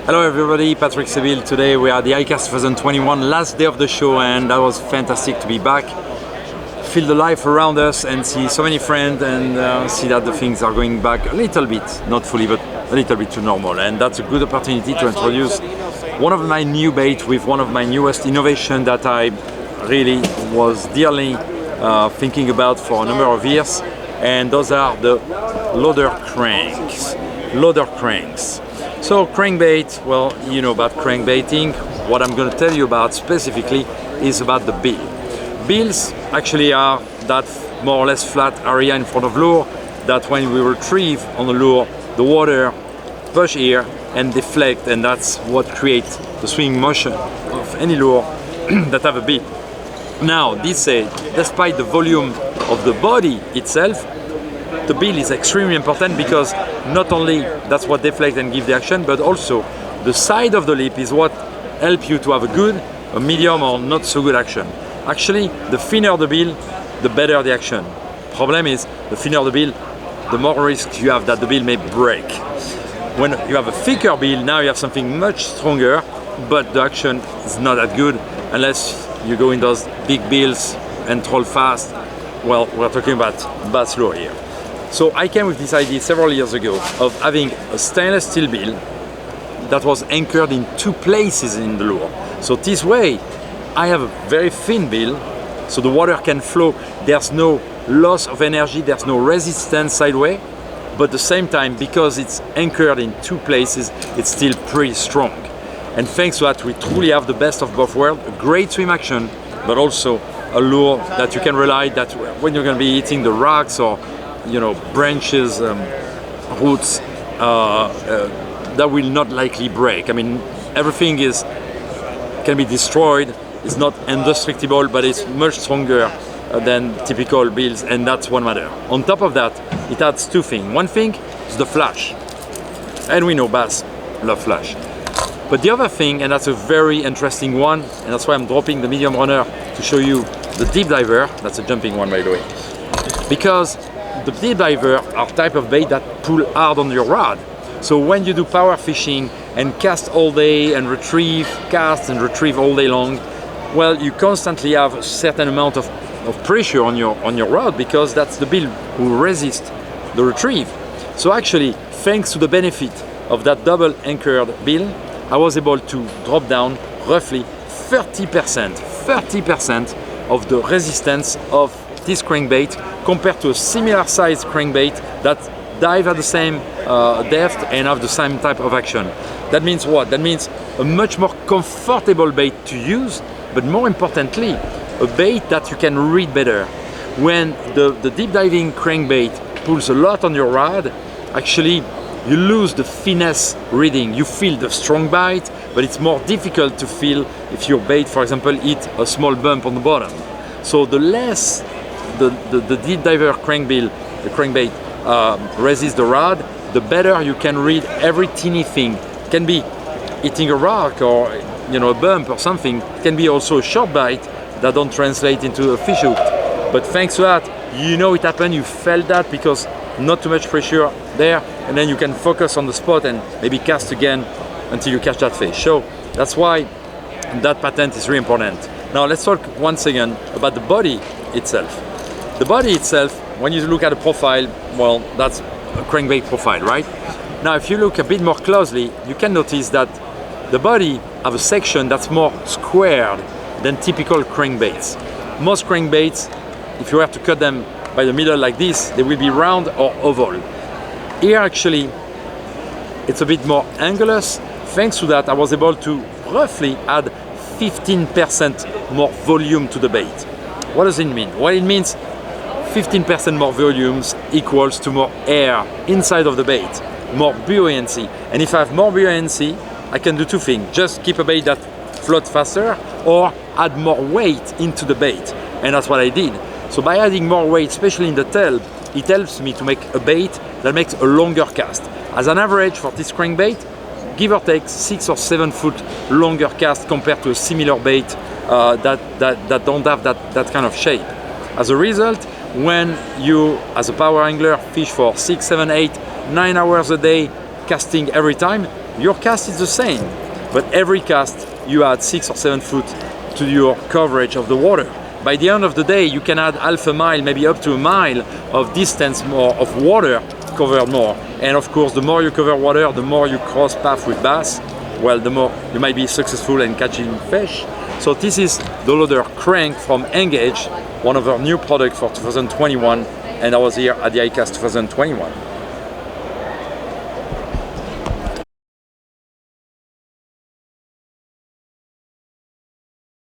Hello everybody, Patrick Sebile. Today we are at the iCast 2021, last day of the show, and that was fantastic to be back. Feel the life around us and see so many friends and see that the things are going back a little bit, not fully, but a little bit to normal. And that's a good opportunity to introduce one of my new bait with one of my newest innovation that I really was dearly thinking about for a number of years. And those are the loader cranks. So crankbait, well, you know about crankbaiting. What I'm going to tell you about specifically is about the bill. Bills actually are that more or less flat area in front of lure that when we retrieve on the lure, the water push here and deflect, and that's what creates the swing motion of any lure that have a bill. Now, this said, despite the volume of the body itself, the bill is extremely important because not only that's what deflect and give the action, but also the side of the lip is what help you to have a good, a medium or not so good action. Actually, the thinner the bill, the better the action. Problem is, the thinner the bill, the more risk you have that the bill may break. When you have a thicker bill, now you have something much stronger, but the action is not that good unless you go in those big bills and troll fast. Well, we're talking about bass lure here. So I came with this idea several years ago of having a stainless steel bill that was anchored in two places in the lure. So this way, I have a very thin bill, so the water can flow. There's no loss of energy, there's no resistance sideways, but at the same time, because it's anchored in two places, it's still pretty strong. And thanks to that, we truly have the best of both worlds, a great swim action, but also a lure that you can rely that when you're going to be eating the rocks or branches, roots, that will not likely break. I mean, everything can be destroyed. It's not indestructible, but it's much stronger than typical bills, and that's one matter. On top of that, it adds two things. One thing is the flash, and we know bass love flash. But the other thing, and that's a very interesting one, and that's why I'm dropping the medium runner to show you the deep diver. That's a jumping one, by the way, because the deep diver are type of bait that pull hard on your rod. So when you do power fishing and cast all day and retrieve, cast and retrieve all day long, well, you constantly have a certain amount of pressure on your rod because that's the bill who resists the retrieve. So actually, thanks to the benefit of that double anchored bill, I was able to drop down roughly 30% of the resistance of this crankbait compared to a similar size crankbait that dive at the same depth and have the same type of action. That means what? That means a much more comfortable bait to use, but more importantly, a bait that you can read better. When the deep diving crankbait pulls a lot on your rod, actually you lose the finesse reading. You feel the strong bite, but it's more difficult to feel if your bait, for example, hit a small bump on the bottom. So the less the deep diver crankbait resists the rod, the better you can read every teeny thing. It can be hitting a rock or a bump or something. It can be also a short bite that don't translate into a fish hook. But thanks to that, it happened, you felt that because not too much pressure there, and then you can focus on the spot and maybe cast again until you catch that fish. So that's why that patent is really important. Now let's talk once again about the body itself. The body itself, when you look at a profile, well, that's a crankbait profile, right? Now, if you look a bit more closely, you can notice that the body have a section that's more squared than typical crankbaits. Most crankbaits, if you were to cut them by the middle like this, they will be round or oval. Here, actually, it's a bit more angulous. Thanks to that, I was able to roughly add 15% more volume to the bait. What does it mean? Well, it means 15% more volumes equals to more air inside of the bait, more buoyancy. And if I have more buoyancy, I can do two things. Just keep a bait that floats faster or add more weight into the bait. And that's what I did. So by adding more weight, especially in the tail, it helps me to make a bait that makes a longer cast. As an average for this crankbait, give or take 6 or 7 foot longer cast compared to a similar bait that don't have that kind of shape. As a result, when you, as a power angler, fish for 6, 7, 8, 9 hours a day, casting every time, Your cast is the same, but every cast you add 6 or 7 foot to your coverage of the water. By the end of the day, you can add half a mile, maybe up to a mile of distance more of water covered more. And of course, the more you cover water, the more you cross path with bass, well, the more you might be successful in catching fish. So this is the Loader Crank from Engage, one of our new products for 2021, and I was here at the iCast 2021.